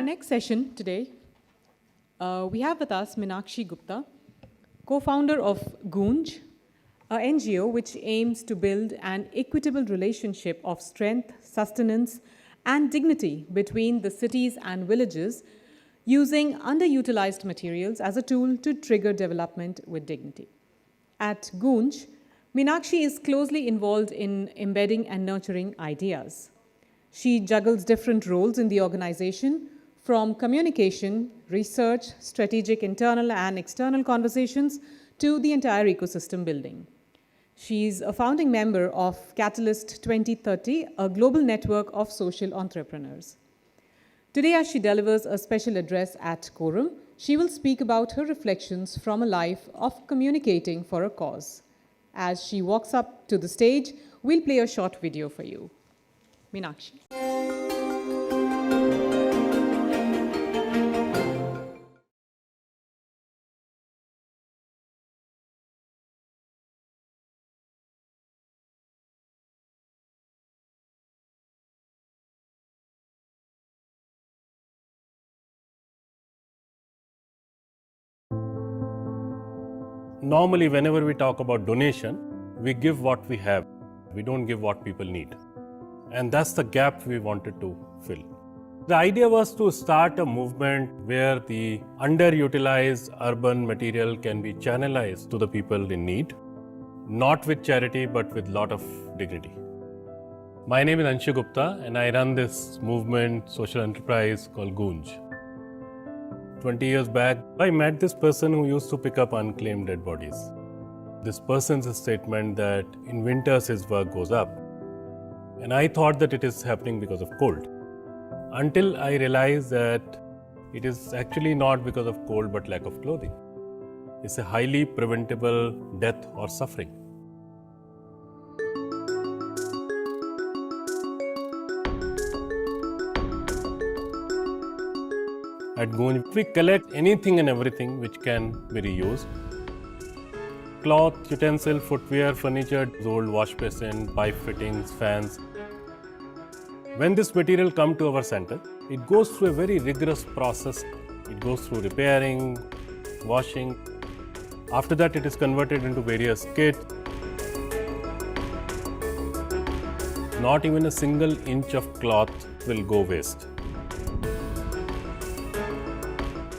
next session today, we have with us Meenakshi Gupta, co-founder of Goonj, an NGO which aims to build an equitable relationship of strength, sustenance, and dignity between the cities and villages, using underutilized materials as a tool to trigger development with dignity. At Goonj, Meenakshi is closely involved in embedding and nurturing ideas. She juggles different roles in the organization, from communication, research, strategic internal and external conversations, to the entire ecosystem building. She's a founding member of Catalyst 2030, a global network of social entrepreneurs. Today, as she delivers a special address at Quorum, she will speak about her reflections from a life of communicating for a cause. As she walks up to the stage, we'll play a short video for you. Meenakshi. Normally, whenever we talk about donation, we give what we have. We don't give what people need. And that's the gap we wanted to fill. The idea was to start a movement where the underutilized urban material can be channelized to the people in need, not with charity, but with a lot of dignity. My name is Meenakshi Gupta, and I run this movement, social enterprise called Goonj. 20 years back, I met this person who used to pick up unclaimed dead bodies. This person's statement that in winters his work goes up. And I thought that it is happening because of cold. Until I realized that it is actually not because of cold but lack of clothing. It's a highly preventable death or suffering. At Goonj, we collect anything and everything which can be reused. Cloth, utensil, footwear, furniture, old wash basin, pipe fittings, fans. When this material comes to our center, it goes through a very rigorous process. It goes through repairing, washing. After that, it is converted into various kits. Not even a single inch of cloth will go waste.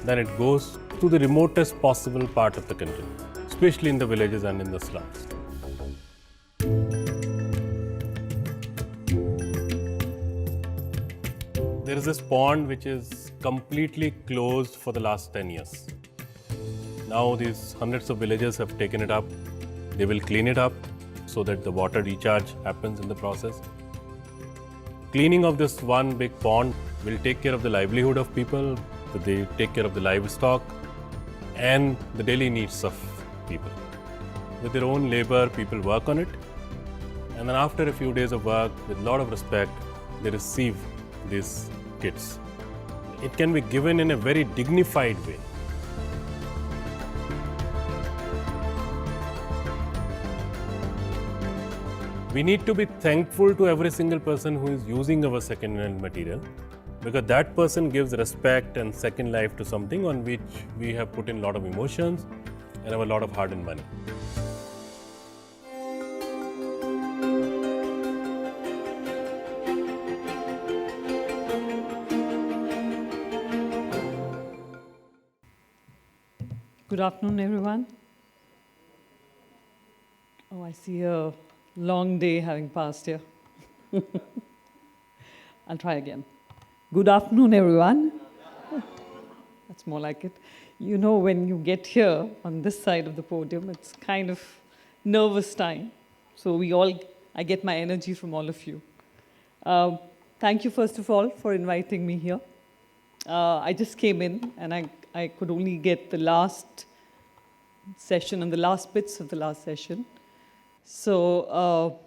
Then it goes to the remotest possible part of the country, especially in the villages and in the slums. There is this pond which is completely closed for the last 10 years. Now these hundreds of villages have taken it up. They will clean it up so that the water recharge happens in the process. Cleaning of this one big pond will take care of the livelihood of people. They take care of the livestock and the daily needs of people. With their own labor, people work on it. And then after a few days of work, with a lot of respect, they receive these kits. It can be given in a very dignified way. We need to be thankful to every single person who is using our second-hand material, because that person gives respect and second life to something on which we have put in a lot of emotions and have a lot of hard-earned money. Good afternoon, everyone. Oh, I see a long day having passed here. I'll try again. Good afternoon, everyone. That's more like it. You know, when you get here on this side of the podium, it's kind of nervous time. So I get my energy from all of you. Thank you, first of all, for inviting me here. I just came in and I could only get the last session and the last bits of the last session. So,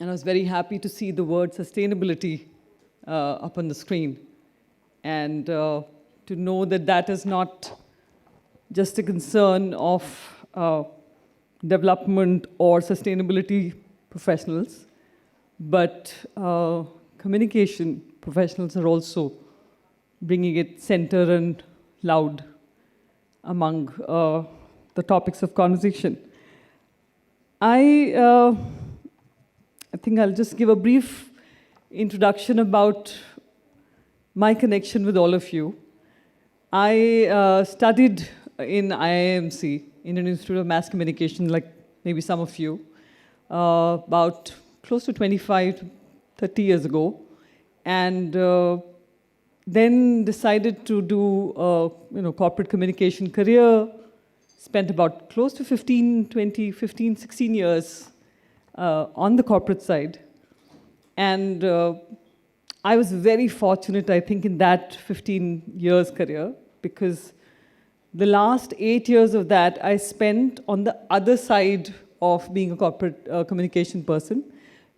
and I was very happy to see the word sustainability up on the screen. And to know that that is not just a concern of development or sustainability professionals, but communication professionals are also bringing it center and loud among the topics of conversation. I think I'll just give a brief introduction about my connection with all of you. I studied in IIMC, Indian Institute of Mass Communication, like maybe some of you, about close to 25 to 30 years ago, and then decided to do a corporate communication career. Spent about close to 16 years on the corporate side. And I was very fortunate, I think, in that 15 years career, because the last 8 years of that I spent on the other side of being a corporate communication person,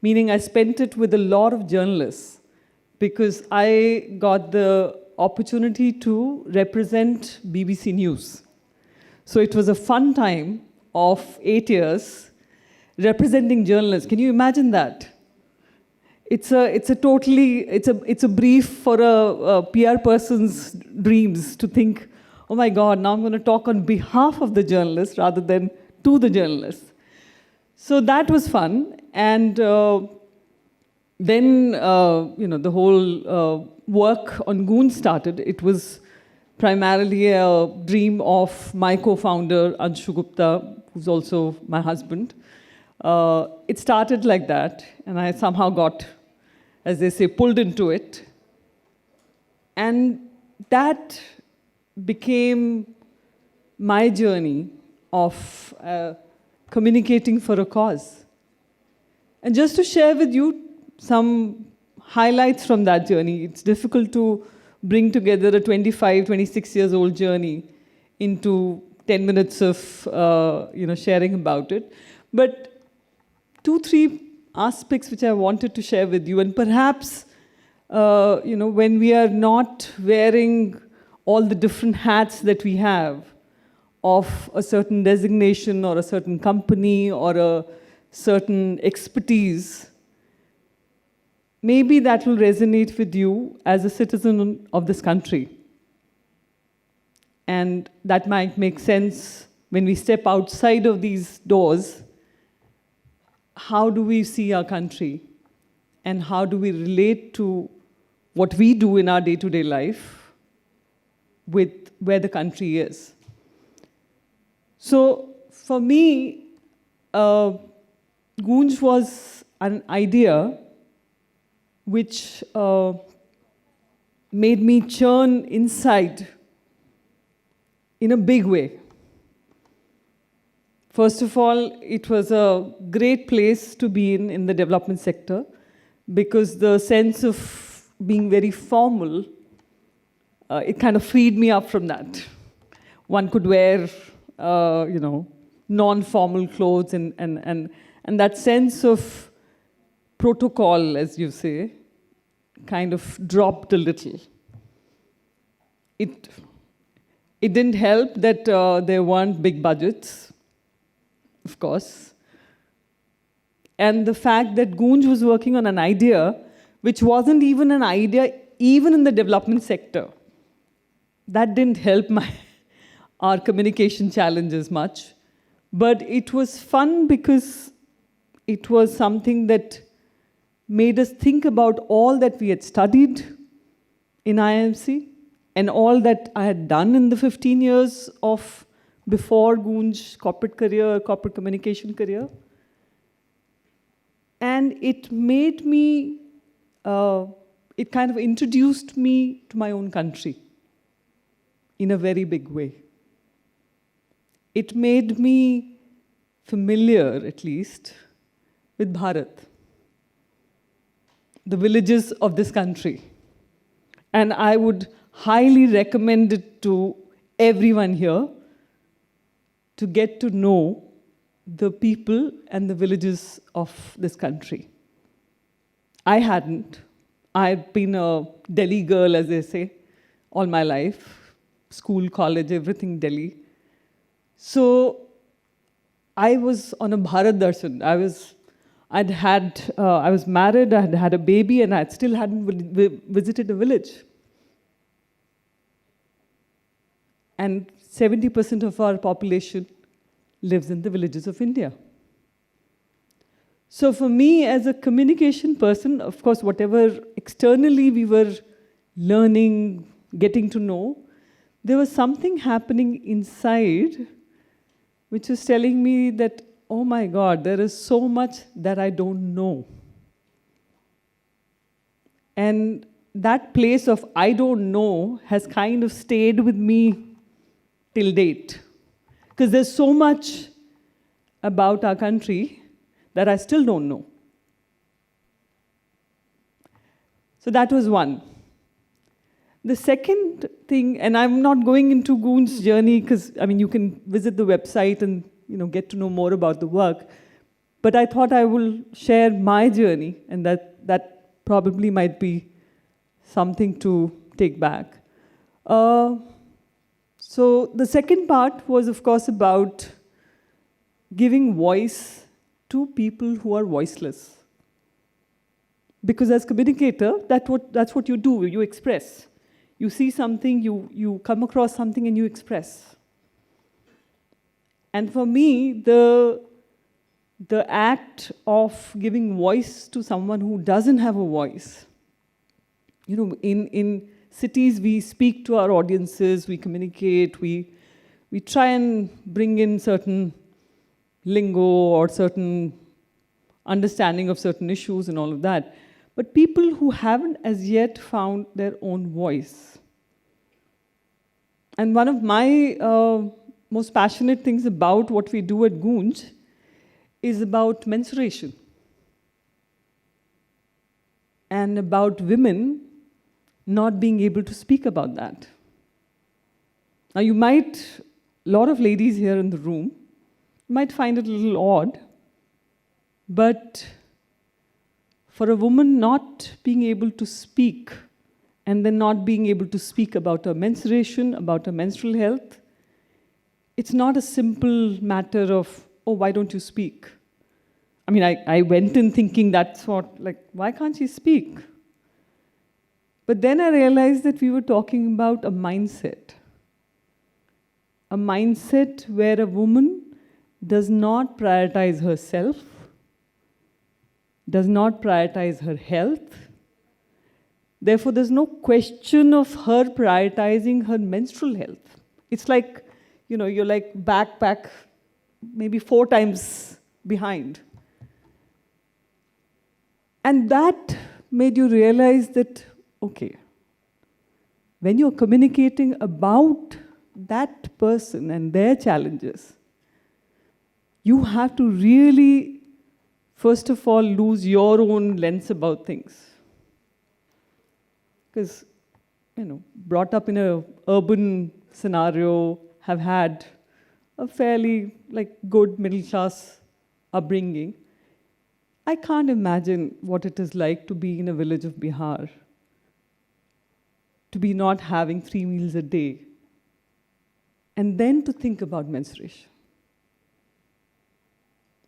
meaning I spent it with a lot of journalists, because I got the opportunity to represent BBC News. So it was a fun time of 8 years representing journalists. Can you imagine that? It's a brief for a PR person's dreams to think, oh my God, now I'm going to talk on behalf of the journalists rather than to the journalists. So that was fun. And then the whole work on Goonj started. It was primarily a dream of my co-founder, Anshu Gupta, who's also my husband. It started like that, and I somehow got, as they say, pulled into it. And that became my journey of communicating for a cause. And just to share with you some highlights from that journey, it's difficult to bring together a 25, 26 years old journey into 10 minutes of sharing about it. But 2-3 aspects which I wanted to share with you, and perhaps when we are not wearing all the different hats that we have of a certain designation or a certain company or a certain expertise, maybe that will resonate with you as a citizen of this country. And that might make sense when we step outside of these doors. How do we see our country? And how do we relate to what we do in our day-to-day life with where the country is? So for me, Goonj was an idea which made me churn inside in a big way. First of all, it was a great place to be in the development sector, because the sense of being very formal, it kind of freed me up from that. One could wear, non-formal clothes, and that sense of protocol, as you say, kind of dropped a little. It didn't help that there weren't big budgets, of course. And the fact that Goonj was working on an idea which wasn't even an idea even in the development sector, that didn't help our communication challenges much. But it was fun because it was something that made us think about all that we had studied in IIMC and all that I had done in the 15 years of before Goonj corporate career, corporate communication career. And it made me, it kind of introduced me to my own country in a very big way. It made me familiar, at least, with Bharat, the villages of this country. And I would highly recommend it to everyone here to get to know the people and the villages of this country. I hadn't. I've been a Delhi girl, as they say, all my life. School, college, everything Delhi. So I was on a Bharat Darshan. I was married, I had had a baby, and I still hadn't visited a village. And 70% of our population lives in the villages of India. So for me, as a communication person, of course, whatever externally we were learning, getting to know, there was something happening inside which was telling me that, oh my God, there is so much that I don't know. And that place of I don't know has kind of stayed with me till date. Because there's so much about our country that I still don't know. So that was one. The second thing, and I'm not going into Goonj's journey because, I mean, you can visit the website and get to know more about the work. But I thought I will share my journey, and that probably might be something to take back. So the second part was, of course, about giving voice to people who are voiceless. Because as communicator, that's what you do, you express. You see something, you come across something and you express. And for me, the act of giving voice to someone who doesn't have a voice, in cities, we speak to our audiences, we communicate, we try and bring in certain lingo or certain understanding of certain issues and all of that. But people who haven't as yet found their own voice. And one of my most passionate things about what we do at Goonj is about menstruation and about women not being able to speak about that. Now, a lot of ladies here in the room might find it a little odd, but for a woman not being able to speak and then not being able to speak about her menstruation, about her menstrual health, it's not a simple matter of, oh, why don't you speak? I mean, I went in thinking that's why can't she speak? But then I realized that we were talking about a mindset. A mindset where a woman does not prioritize herself, does not prioritize her health. Therefore, there's no question of her prioritizing her menstrual health. It's like, you're like back, maybe 4 times behind. And that made you realize that, okay, when you're communicating about that person and their challenges, you have to really, first of all, lose your own lens about things. Because, brought up in an urban scenario, have had a fairly good middle-class upbringing, I can't imagine what it is like to be in a village of Bihar, to be not having 3 meals a day, and then to think about menstruation.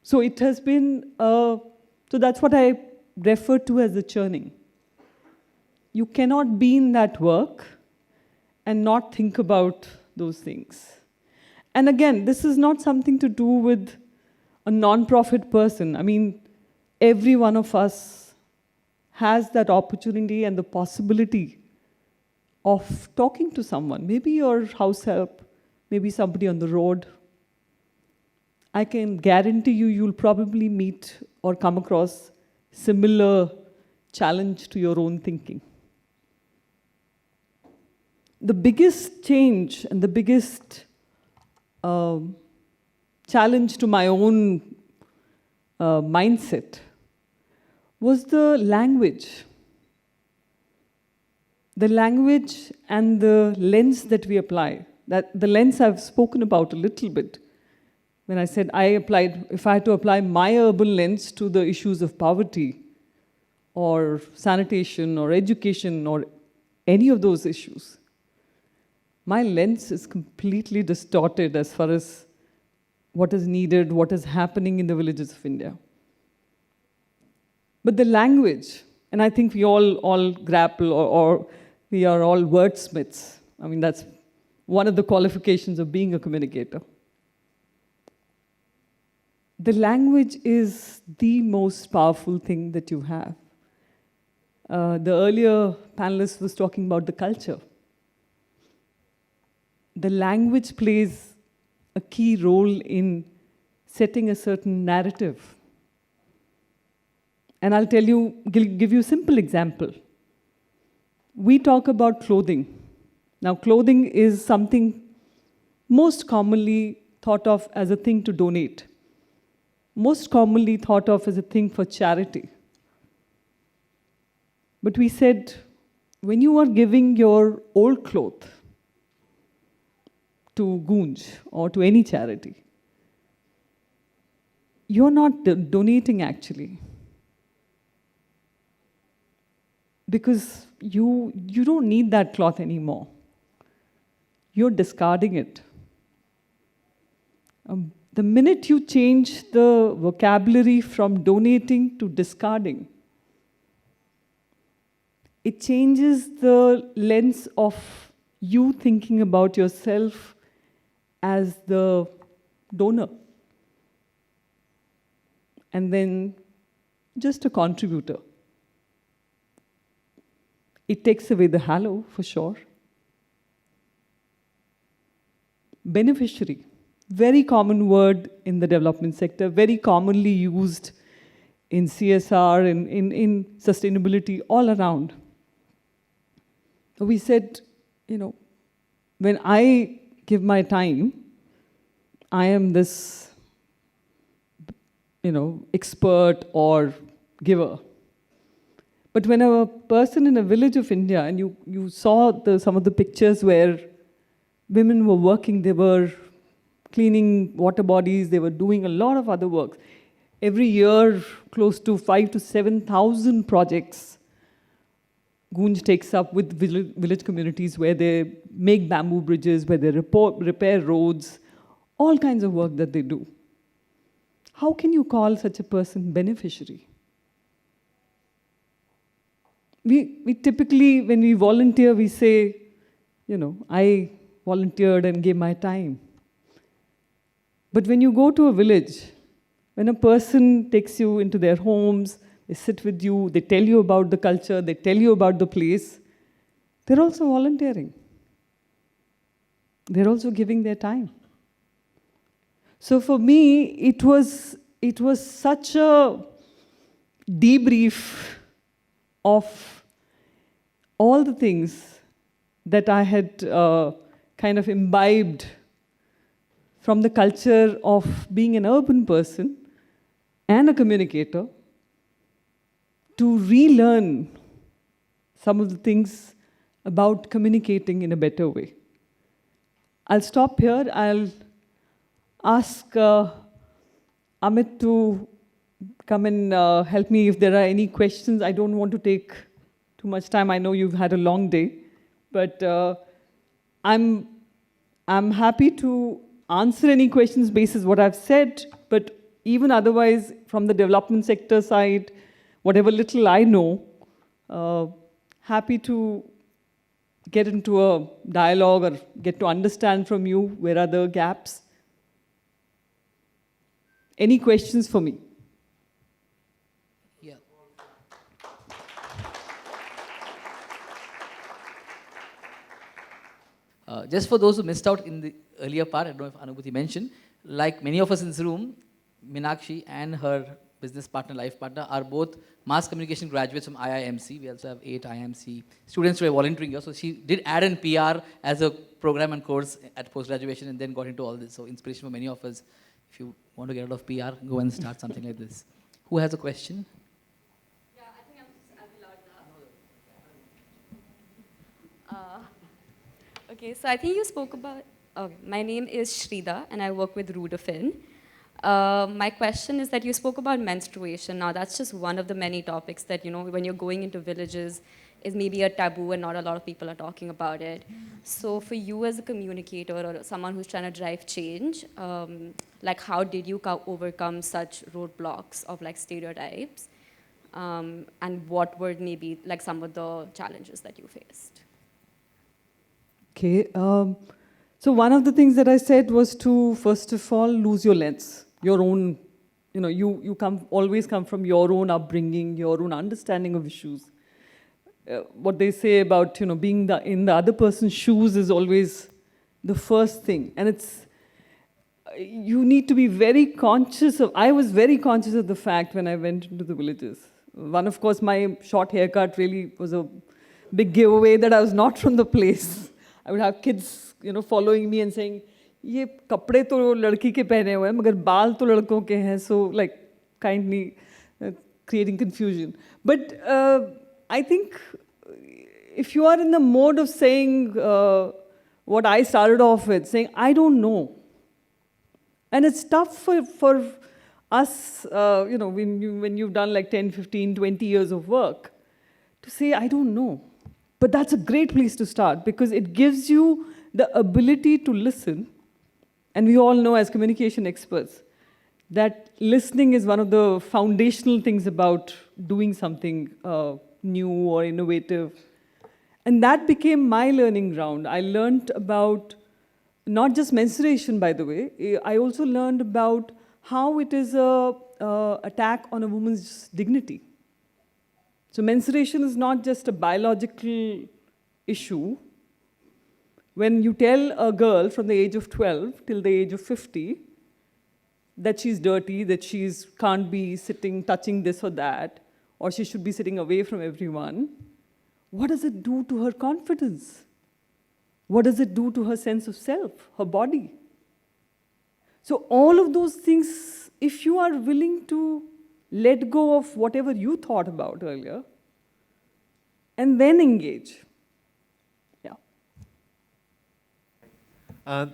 So it has been, so that's what I refer to as the churning. You cannot be in that work and not think about those things. And again, this is not something to do with a non-profit person. I mean, every one of us has that opportunity and the possibility of talking to someone, maybe your house help, maybe somebody on the road. I can guarantee you'll probably meet or come across similar challenge to your own thinking. The biggest change and the biggest challenge to my own mindset was the language. The language and the lens that we apply. That the lens I've spoken about a little bit. When I said if I had to apply my urban lens to the issues of poverty or sanitation or education or any of those issues, my lens is completely distorted as far as what is needed, what is happening in the villages of India. But the language, and I think we all grapple or we are all wordsmiths. I mean, that's one of the qualifications of being a communicator. The language is the most powerful thing that you have. The earlier panelist was talking about the culture. The language plays a key role in setting a certain narrative. And I'll tell you, give you a simple example. We talk about clothing. Now, clothing is something most commonly thought of as a thing to donate, most commonly thought of as a thing for charity. But we said, when you are giving your old cloth to Goonj or to any charity, you're not donating actually. Because you don't need that cloth anymore. You're discarding it. The minute you change the vocabulary from donating to discarding, it changes the lens of you thinking about yourself as the donor. And then just a contributor. It takes away the halo, for sure. Beneficiary, very common word in the development sector, very commonly used in CSR, in sustainability, all around. We said, when I give my time, I am this, expert or giver. But when a person in a village of India, and you saw some of the pictures where women were working, they were cleaning water bodies, they were doing a lot of other work. Every year, close to 5,000 to 7,000 projects Goonj takes up with village communities where they make bamboo bridges, where they repair roads, all kinds of work that they do. How can you call such a person beneficiary? We typically, when we volunteer, we say, I volunteered and gave my time. But when you go to a village, when a person takes you into their homes, they sit with you, they tell you about the culture, they tell you about the place, they're also volunteering. They're also giving their time. So for me, it was such a debrief of all the things that I had kind of imbibed from the culture of being an urban person and a communicator to relearn some of the things about communicating in a better way. I'll stop here. I'll ask Amit to come and help me if there are any questions. I don't want to take too much time. I know you've had a long day, but I'm happy to answer any questions based on what I've said, but even otherwise, from the development sector side, whatever little I know, happy to get into a dialogue or get to understand from you where are the gaps. Any questions for me? Yeah. Just for those who missed out in the earlier part, I don't know if Anubhuti mentioned, like many of us in this room, Meenakshi and her business partner, life partner, are both mass communication graduates from IIMC. We also have 8 IIMC students who are volunteering here. So she did add in PR as a program and course at post-graduation and then got into all this. So inspiration for many of us. If you want to get out of PR, go and start something like this. Who has a question? Yeah, I think I'll be loud now. Okay, so I think you spoke about, okay, my name is Shrida and I work with Rudafin. My question is that you spoke about menstruation. Now that's just one of the many topics that, when you're going into villages is maybe a taboo and not a lot of people are talking about it. So for you as a communicator or someone who's trying to drive change, how did you overcome such roadblocks of stereotypes? And what were maybe some of the challenges that you faced? Okay. So one of the things that I said was to, first of all, lose your lens, your own, you always come from your own upbringing, your own understanding of issues. What they say about, being in the other person's shoes is always the first thing. And you need to be very conscious of, I was very conscious of the fact when I went into the villages. One, of course, my short haircut really was a big giveaway that I was not from the place. I would have kids, following me and saying, "ये कपड़े तो लड़की के पहने हुए हैं, मगर बाल तो लड़कों के हैं." So, like, kindly creating confusion. But I think if you are in the mode of saying what I started off with, saying, "I don't know," and it's tough for us, when you've done like 10, 15, 20 years of work, to say, "I don't know." But that's a great place to start because it gives you the ability to listen. And we all know as communication experts that listening is one of the foundational things about doing something new or innovative. And that became my learning ground. I learned about not just menstruation, by the way. I also learned about how it is an attack on a woman's dignity. So menstruation is not just a biological issue. When you tell a girl from the age of 12 till the age of 50 that she's dirty, that she can't be sitting, touching this or that, or she should be sitting away from everyone, what does it do to her confidence? What does it do to her sense of self, her body? So all of those things, if you are willing to let go of whatever you thought about earlier, and then engage. Yeah.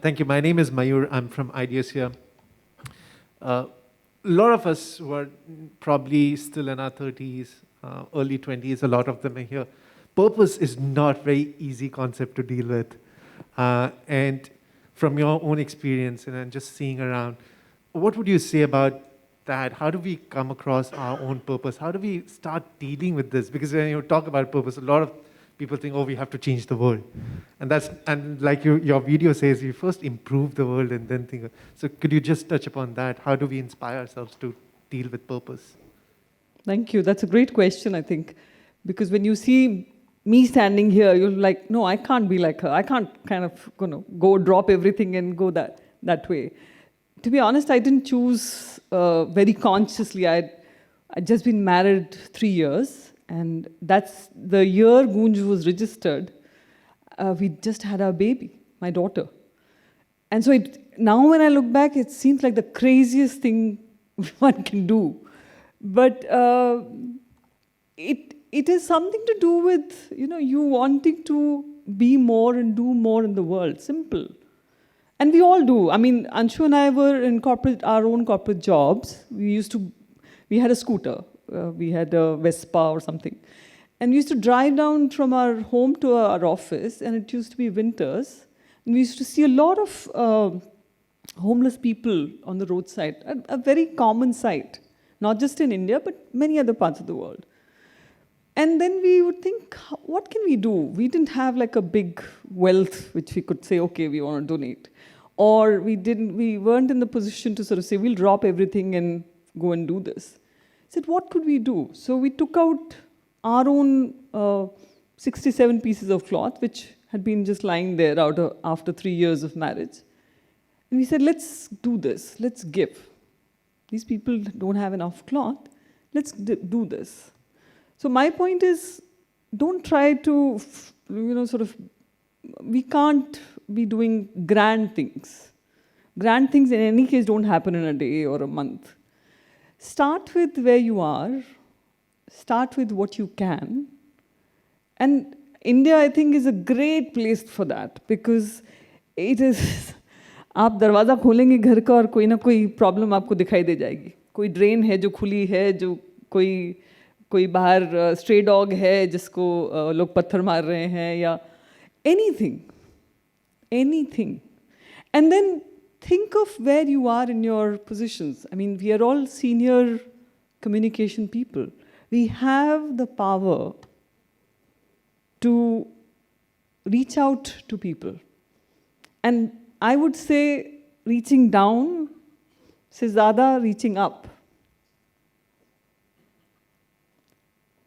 Thank you. My name is Mayur. I'm from Ideas here. A lot of us who are probably still in our 30s, early 20s, a lot of them are here. Purpose is not very easy concept to deal with. And from your own experience and just seeing around, what would you say about that? How do we come across our own purpose? How do we start dealing with this? Because when you talk about purpose, a lot of people think, oh, we have to change the world. And like your video says, you first improve the world and then think. So could you just touch upon that? How do we inspire ourselves to deal with purpose? Thank you. That's a great question, I think. Because when you see me standing here, you're like, no, I can't be like her. I can't kind of go drop everything and go that way. To be honest, I didn't choose very consciously. I'd just been married 3 years, and that's the year Goonj was registered. We just had our baby, my daughter. And so now when I look back, it seems like the craziest thing one can do. But it is something to do with you wanting to be more and do more in the world. Simple. And we all do. I mean, Anshu and I were in our own corporate jobs. We had a scooter. We had a Vespa or something. And we used to drive down from our home to our office, and it used to be winters. And we used to see a lot of homeless people on the roadside, a very common sight, not just in India, but many other parts of the world. And then we would think, what can we do? We didn't have like a big wealth which we could say, okay, we want to donate. Or we weren't in the position to sort of say, we'll drop everything and go and do this. I said, what could we do? So we took out our own 67 pieces of cloth, which had been just lying there after 3 years of marriage. And we said, let's do this. Let's give. These people don't have enough cloth. Let's do this. So my point is, don't try to, we can't be doing grand things. Grand things in any case don't happen in a day or a month. Start with where you are. Start with what you can. And India, I think, is a great place for that because it is, आप दरवाज़ा खोलेंगे घर का और कोई ना कोई problem आपको दिखाई दे जाएगी. कोई ड्रेन है जो खुली है, जो कोई बाहर स्ट्रे डॉग है जिसको लोग पत्थर मार रहे हैं या anything. And then think of where you are in your positions. I mean, we are all senior communication people. We have the power to reach out to people. And I would say reaching down se zyada reaching up.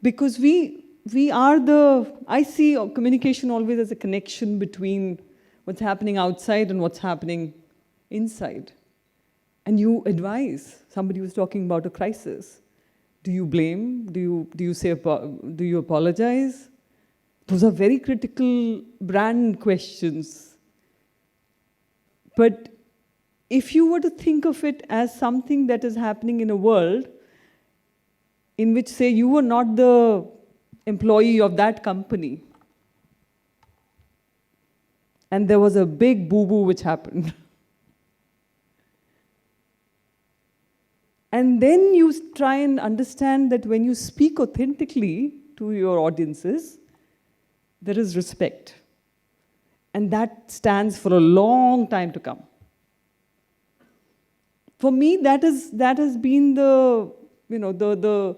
Because I see communication always as a connection between what's happening outside and what's happening inside. And you advise. Somebody was talking about a crisis. Do you blame? Do you apologize? Those are very critical brand questions. But if you were to think of it as something that is happening in a world in which, say, you were not the employee of that company, and there was a big boo-boo which happened. And then you try and understand that when you speak authentically to your audiences, there is respect. And that stands for a long time to come. For me, that has been the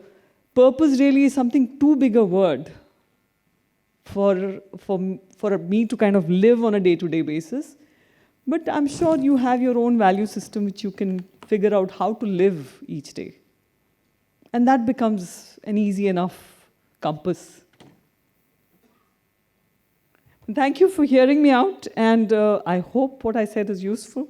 purpose really is something too big a word for me to kind of live on a day-to-day basis. But I'm sure you have your own value system which you can figure out how to live each day. And that becomes an easy enough compass. Thank you for hearing me out, and I hope what I said is useful.